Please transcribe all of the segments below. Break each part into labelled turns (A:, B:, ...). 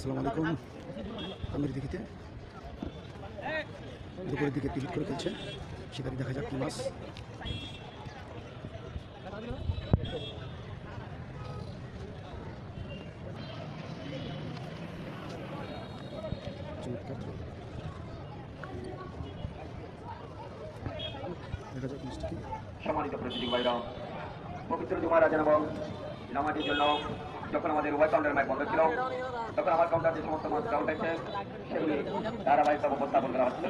A: আসসালামু আলাইকুম। আমির দিঘিতে দুপুরের দিকে টিকিট করে ফেলছে, সেখানে দেখা যাক কি মাছ। দেখা যাক মাছটা কি।
B: সম্মানিত প্রতিনিধি ভাইরা, পবিত্র জুমার আজান এবং নামাজের জন্য যখন আমাদের উভয় কাউন্টার ম্যাচ বন্ধ ছিল, তখন আমার কাউন্টার যে সমস্ত মাছটা উঠেছে সেগুলি ধারাবাহিকভাবে উপস্থাপন করা হচ্ছে।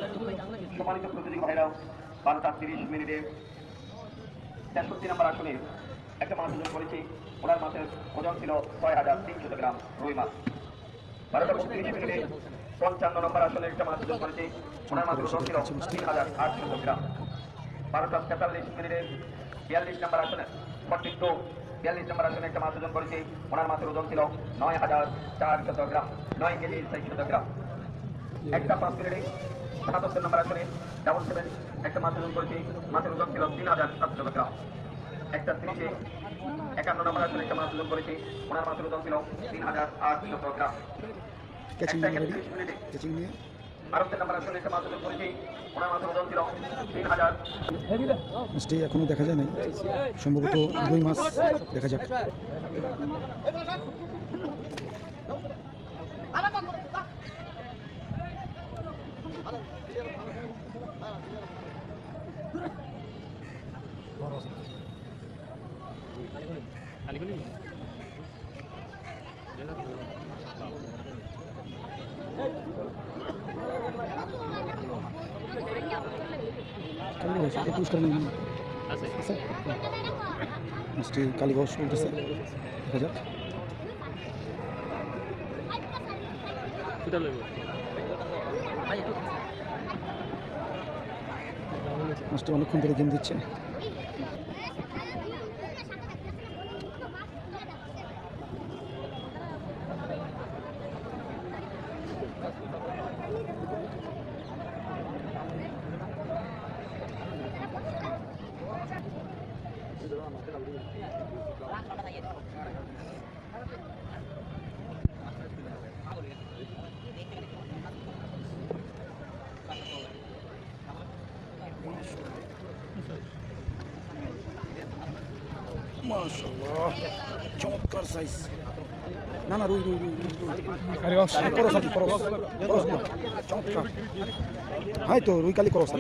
B: সম্মানিত প্রতিনিধি ভাইরা, 12:30 63 নম্বর আসনে একটা মাছ ওজন করেছি। ওনার মাছের ওজন ছিল 6,300 গ্রাম রুই মাছ। 12:32 55 নম্বর আসনে একটা মাছ ওজন করেছি। ওনার মাছের ওজন ছিল 3,800 গ্রাম। 12:43 42 নম্বর আসনে 42 নম্বর আসনে একটা মাছ ওজন করেছি। ওনার মাছের ওজন ছিল 9,400 গ্রাম, 9 কেজি 600 গ্রাম। 77 নম্বর আসনে 77 একটা মাছ ওজন করেছি। মাছের ওজন ছিল 3,700 গ্রাম। 51 নম্বর আসনে একটা মাছ ওজন করেছি। ওনার মাছের ওজন ছিল 3,800 গ্রাম।
A: 31 নিয়ে
B: 12 নম্বর আসনে একটা মাছ ওজন করেছি। ওনার মাছের ওজন ছিল 3,000।
A: মাছটি এখনো দেখা যায় নাই, সম্ভবত রুই মাছ। দেখা যাক। মাছটি কালীগঞ্জ চলতেছে, দেখা যাক। মাছটি অনেকক্ষণ ধরে গেম দিচ্ছে। মাশাআল্লাহ, চমৎকার সাইজ। না না, রুই রুই রুই করস চমৎকার। হাই তো রুই কালি করস।